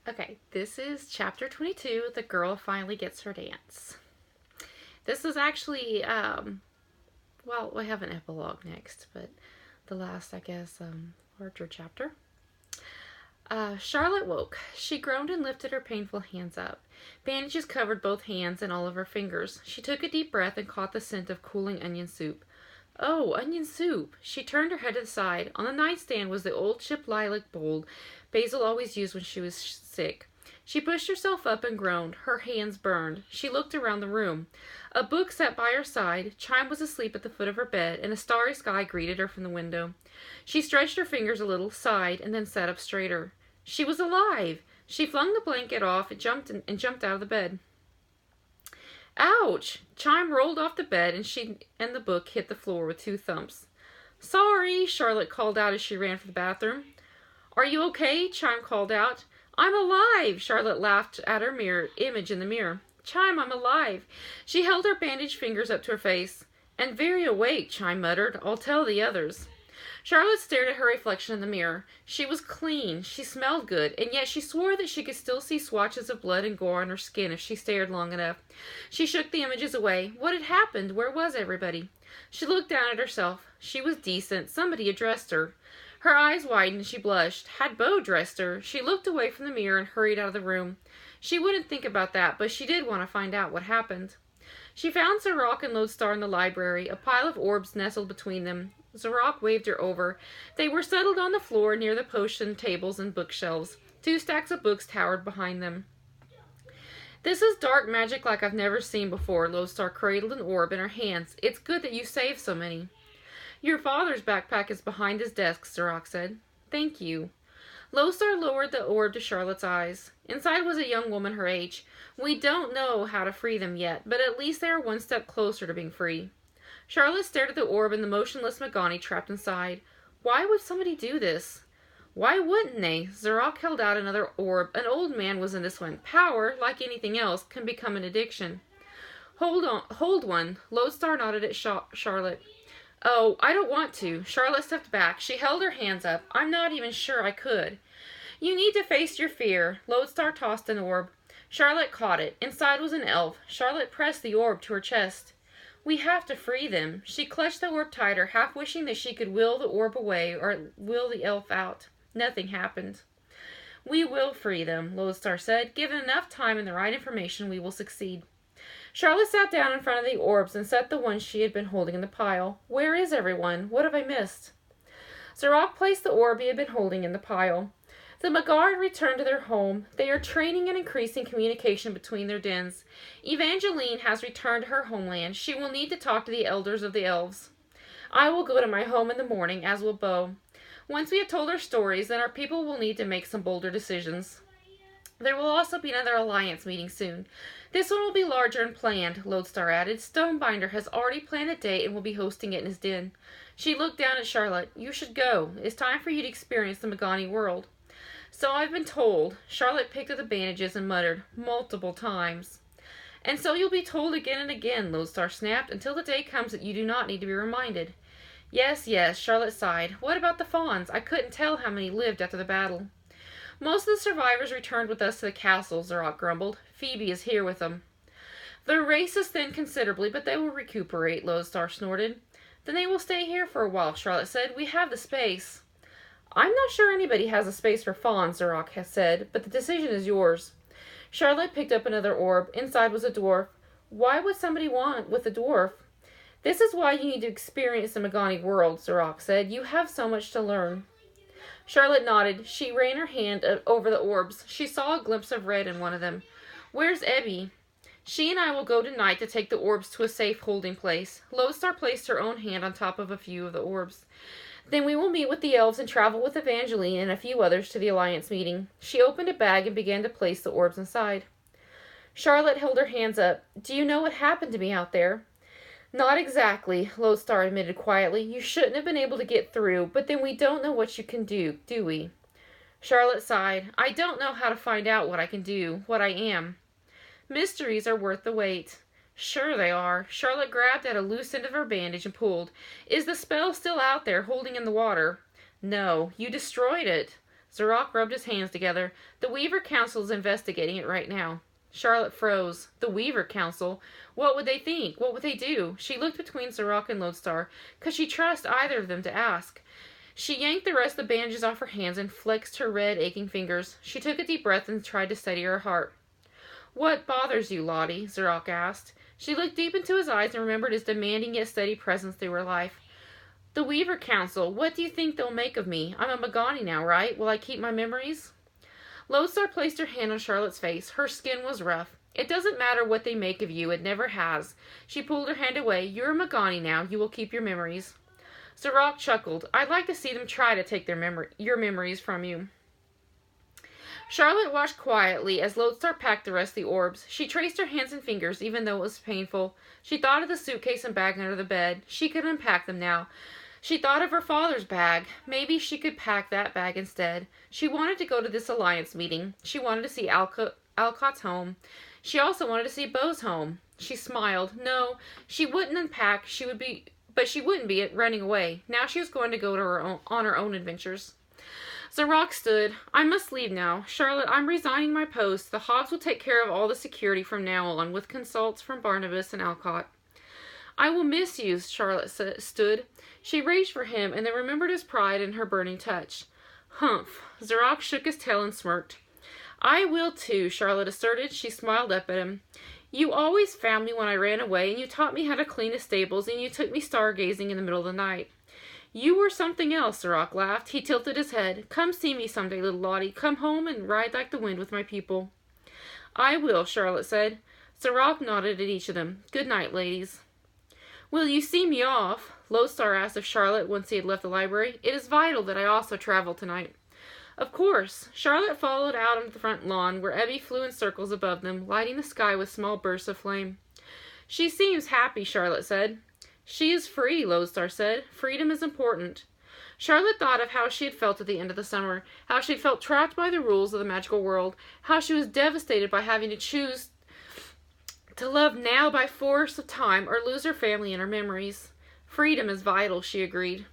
Okay, this is chapter 22. The girl finally gets her dance. This is actually, well, we have an epilogue next, but the last, I guess, larger chapter. Charlotte woke. She groaned and lifted her painful hands up. Bandages covered both hands and all of her fingers. She took a deep breath and caught the scent of cooling onion soup. Oh, onion soup! She turned her head to the side. On the nightstand was the old chipped lilac bowl Basil always used when she was sick. She pushed herself up and groaned. Her hands burned. She looked around the room. A book sat by her side. Chime was asleep at the foot of her bed, and a starry sky greeted her from the window. She stretched her fingers a little, sighed, and then sat up straighter. She was alive! She flung the blanket off and jumped out of the bed. Ouch! Chime rolled off the bed, and she and the book hit the floor with two thumps. Sorry, Charlotte called out as she ran for the bathroom. Are you okay? Chime called out. I'm alive! Charlotte laughed at her image in the mirror. Chime, I'm alive. She held her bandaged fingers up to her face. And very awake, Chime muttered. I'll tell the others. Charlotte stared at her reflection in the mirror. She was clean, she smelled good, and yet she swore that she could still see swatches of blood and gore on her skin if she stared long enough. She shook the images away. What had happened? Where was everybody? She looked down at herself. She was decent. Somebody had dressed her. Her eyes widened and she blushed. Had Beau dressed her? She looked away from the mirror and hurried out of the room. She wouldn't think about that, but she did want to find out what happened. She found Zarok and Lodestar in the library, a pile of orbs nestled between them. Zarok waved her over. They were settled on the floor near the potion tables and bookshelves. Two stacks of books towered behind them. This is dark magic like I've never seen before. Lodestar cradled an orb in her hands. It's good that you saved so many. Your father's backpack is behind his desk, Zarok said. Thank you. Lodestar lowered the orb to Charlotte's eyes. Inside was a young woman her age. We don't know how to free them yet, but at least they are one step closer to being free. Charlotte stared at the orb and the motionless Magani trapped inside. Why would somebody do this? Why wouldn't they? Zarok held out another orb. An old man was in this one. Power, like anything else, can become an addiction. Hold one. Lodestar nodded at Charlotte. Oh, I don't want to. Charlotte stepped back. She held her hands up. I'm not even sure I could. You need to face your fear. Lodestar tossed an orb. Charlotte caught it. Inside was an elf. Charlotte pressed the orb to her chest. We have to free them. She clutched the orb tighter, half wishing that she could will the orb away or will the elf out. Nothing happened. We will free them, Lodestar said. Given enough time and the right information, we will succeed. Charlotte sat down in front of the orbs and set the ones she had been holding in the pile. Where is everyone? What have I missed? Zarok placed the orb he had been holding in the pile. The Magard returned to their home. They are training and increasing communication between their dens. Evangeline has returned to her homeland. She will need to talk to the elders of the elves. I will go to my home in the morning, as will Beau. Once we have told our stories, then our people will need to make some bolder decisions. There will also be another alliance meeting soon. This one will be larger and planned, Lodestar added. Stonebinder has already planned a date and will be hosting it in his den. She looked down at Charlotte. You should go. It's time for you to experience the Magani world. So I've been told. Charlotte picked at the bandages and muttered, multiple times. And so you'll be told again and again, Lodestar snapped, until the day comes that you do not need to be reminded. Yes, yes, Charlotte sighed. What about the fawns? I couldn't tell how many lived after the battle. Most of the survivors returned with us to the castle, Zarok grumbled. Phoebe is here with them. Their race is thinned considerably, but they will recuperate, Lodestar snorted. Then they will stay here for a while, Charlotte said. We have the space. I'm not sure anybody has a space for fawns, Zarok has said, but the decision is yours. Charlotte picked up another orb. Inside was a dwarf. Why would somebody want with a dwarf? This is why you need to experience the Magani world, Zarok said. You have so much to learn. Charlotte nodded. She ran her hand over the orbs. She saw a glimpse of red in one of them. Where's Ebby? She and I will go tonight to take the orbs to a safe holding place. Lodestar placed her own hand on top of a few of the orbs. Then we will meet with the elves and travel with Evangeline and a few others to the alliance meeting. She opened a bag and began to place the orbs inside. Charlotte held her hands up. Do you know what happened to me out there? Not exactly, Lodestar admitted quietly. You shouldn't have been able to get through, but then we don't know what you can do we? Charlotte sighed. I don't know how to find out what I can do, what I am. Mysteries are worth the wait. Sure they are. Charlotte grabbed at a loose end of her bandage and pulled. Is the spell still out there, holding in the water? No, you destroyed it. Zarok rubbed his hands together. The Weaver Council is investigating it right now. Charlotte froze. The Weaver Council? What would they think? What would they do? She looked between Zarok and Lodestar. Could she trust either of them to ask? She yanked the rest of the bandages off her hands and flexed her red, aching fingers. She took a deep breath and tried to steady her heart. What bothers you, Lottie? Zarok asked. She looked deep into his eyes and remembered his demanding yet steady presence through her life. The Weaver Council, what do you think they'll make of me? I'm a Magani now, right? Will I keep my memories? Lodestar placed her hand on Charlotte's face. Her skin was rough. It doesn't matter what they make of you. It never has. She pulled her hand away. You're a Magani now. You will keep your memories. Zarok chuckled. I'd like to see them try to take your memories from you. Charlotte watched quietly as Lodestar packed the rest of the orbs. She traced her hands and fingers, even though it was painful. She thought of the suitcase and bag under the bed. She could unpack them now. She thought of her father's bag. Maybe she could pack that bag instead. She wanted to go to this alliance meeting. She wanted to see Alcott's home. She also wanted to see Beau's home. She smiled. No, she wouldn't unpack. But she wouldn't be running away. Now she was going to go to on her own adventures. Zarok stood. I must leave now. Charlotte, I'm resigning my post. The Hobbs will take care of all the security from now on, with consults from Barnabas and Alcott. I will miss you, Charlotte stood. She reached for him and then remembered his pride and her burning touch. Humph. Zarok shook his tail and smirked. I will too, Charlotte asserted. She smiled up at him. You always found me when I ran away, and you taught me how to clean the stables, and you took me stargazing in the middle of the night. You were something else, Zarok laughed. He tilted his head. Come see me someday, little Lottie. Come home and ride like the wind with my people. I will, Charlotte said. Zarok nodded at each of them. Good night, ladies. Will you see me off? Lodestar asked of Charlotte once he had left the library. It is vital that I also travel tonight. Of course. Charlotte followed out onto the front lawn, where Ebby flew in circles above them, lighting the sky with small bursts of flame. She seems happy, Charlotte said. She is free, Lodestar said. Freedom is important. Charlotte thought of how she had felt at the end of the summer, how she had felt trapped by the rules of the magical world, how she was devastated by having to choose to love now by force of time or lose her family and her memories. Freedom is vital, she agreed.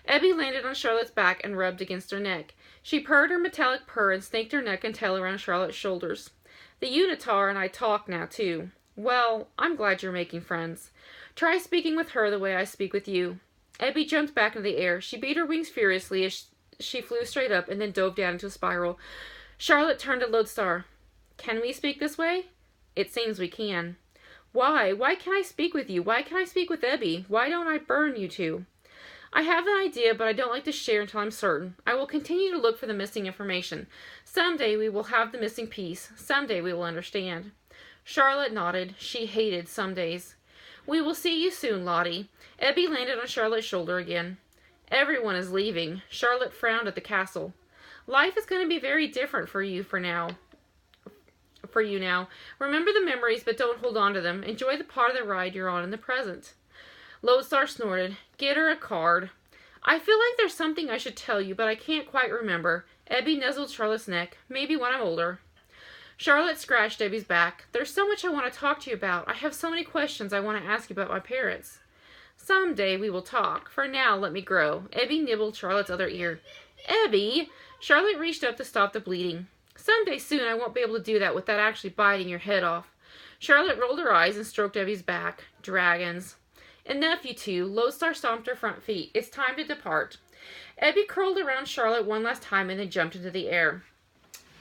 Ebby landed on Charlotte's back and rubbed against her neck. She purred her metallic purr and snaked her neck and tail around Charlotte's shoulders. The Unitar and I talk now, too. Well, I'm glad you're making friends. Try speaking with her the way I speak with you. Ebby jumped back into the air. She beat her wings furiously as she flew straight up and then dove down into a spiral. Charlotte turned to Lodestar. Can we speak this way? It seems we can. Why? Why can't I speak with you? Why can't I speak with Ebby? Why don't I burn you two? I have an idea, but I don't like to share until I'm certain. I will continue to look for the missing information. Someday we will have the missing piece. Someday we will understand. Charlotte nodded. She hated some days. We will see you soon, Lottie. Ebby landed on Charlotte's shoulder again. Everyone is leaving. Charlotte frowned at the castle. Life is going to be very different for you now. Remember the memories, but don't hold on to them. Enjoy the part of the ride you're on in the present. Lodestar snorted. Get her a card. I feel like there's something I should tell you, but I can't quite remember. Ebby nuzzled Charlotte's neck. Maybe when I'm older. Charlotte scratched Ebby's back. There's so much I want to talk to you about. I have so many questions I want to ask you about my parents. Someday we will talk. For now, let me grow. Ebby nibbled Charlotte's other ear. Ebby! Charlotte reached up to stop the bleeding. Someday soon I won't be able to do that without actually biting your head off. Charlotte rolled her eyes and stroked Ebby's back. Dragons. Enough, you two. Lodestar stomped her front feet. It's time to depart. Ebby curled around Charlotte one last time and then jumped into the air.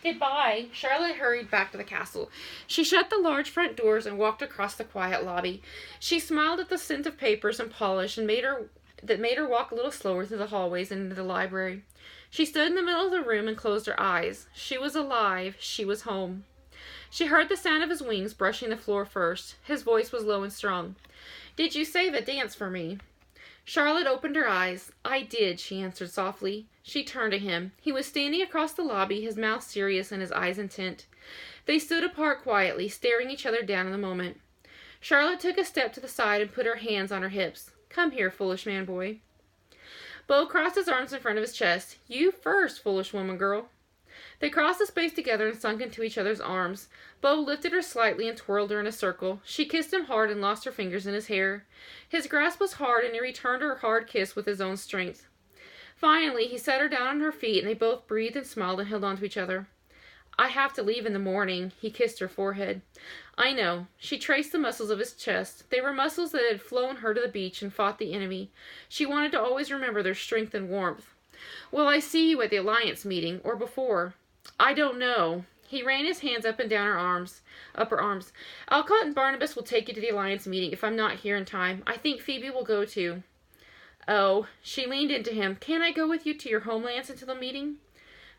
Goodbye. Charlotte hurried back to the castle. She shut the large front doors and walked across the quiet lobby. She smiled at the scent of papers and polish and made her walk a little slower through the hallways and into the library. She stood in the middle of the room and closed her eyes. She was alive. She was home. She heard the sound of his wings brushing the floor first. His voice was low and strong. Did you save a dance for me? Charlotte opened her eyes. I did, she answered softly. She turned to him. He was standing across the lobby, his mouth serious and his eyes intent. They stood apart quietly, staring each other down in the moment. Charlotte took a step to the side and put her hands on her hips. Come here, foolish man boy. Beau crossed his arms in front of his chest. You first, foolish woman girl. They crossed the space together and sunk into each other's arms. Beau lifted her slightly and twirled her in a circle. She kissed him hard and lost her fingers in his hair. His grasp was hard, and he returned her hard kiss with his own strength. Finally, he set her down on her feet, and they both breathed and smiled and held on to each other. I have to leave in the morning. He kissed her forehead. I know. She traced the muscles of his chest. They were muscles that had flown her to the beach and fought the enemy. She wanted to always remember their strength and warmth. Will I see you at the Alliance meeting, or before? I don't know. He ran his hands up and down her arms. Alcott and Barnabas will take you to the Alliance meeting if I'm not here in time. I think Phoebe will go too. Oh, she leaned into him. Can't I go with you to your homelands until the meeting?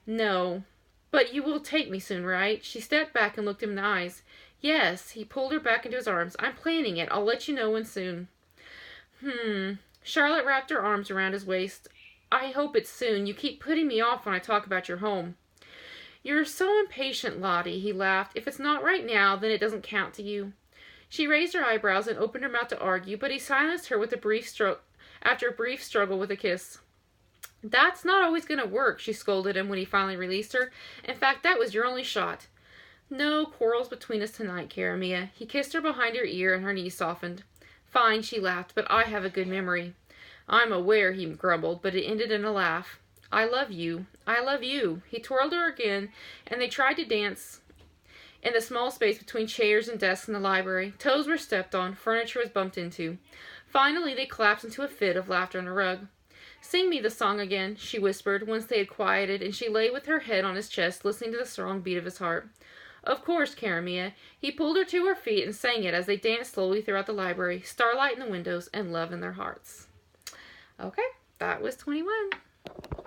No. But you will take me soon, right? She stepped back and looked him in the eyes. Yes. He pulled her back into his arms. I'm planning it. I'll let you know when soon. Charlotte wrapped her arms around his waist. I hope it's soon. You keep putting me off when I talk about your home. You're so impatient, Lottie, he laughed. If it's not right now, then it doesn't count to you. She raised her eyebrows and opened her mouth to argue, but he silenced her with after a brief struggle with a kiss. That's not always going to work, she scolded him when he finally released her. In fact, that was your only shot. No quarrels between us tonight, Karamia. He kissed her behind her ear and her knees softened. Fine, she laughed, but I have a good memory. I'm aware, he grumbled, but it ended in a laugh. I love you. I love you. He twirled her again, and they tried to dance in the small space between chairs and desks in the library. Toes were stepped on, furniture was bumped into. Finally, they collapsed into a fit of laughter on a rug. Sing me the song again, she whispered, once they had quieted, and she lay with her head on his chest, listening to the strong beat of his heart. Of course, Karamia. He pulled her to her feet and sang it as they danced slowly throughout the library, starlight in the windows and love in their hearts. Okay, that was 21.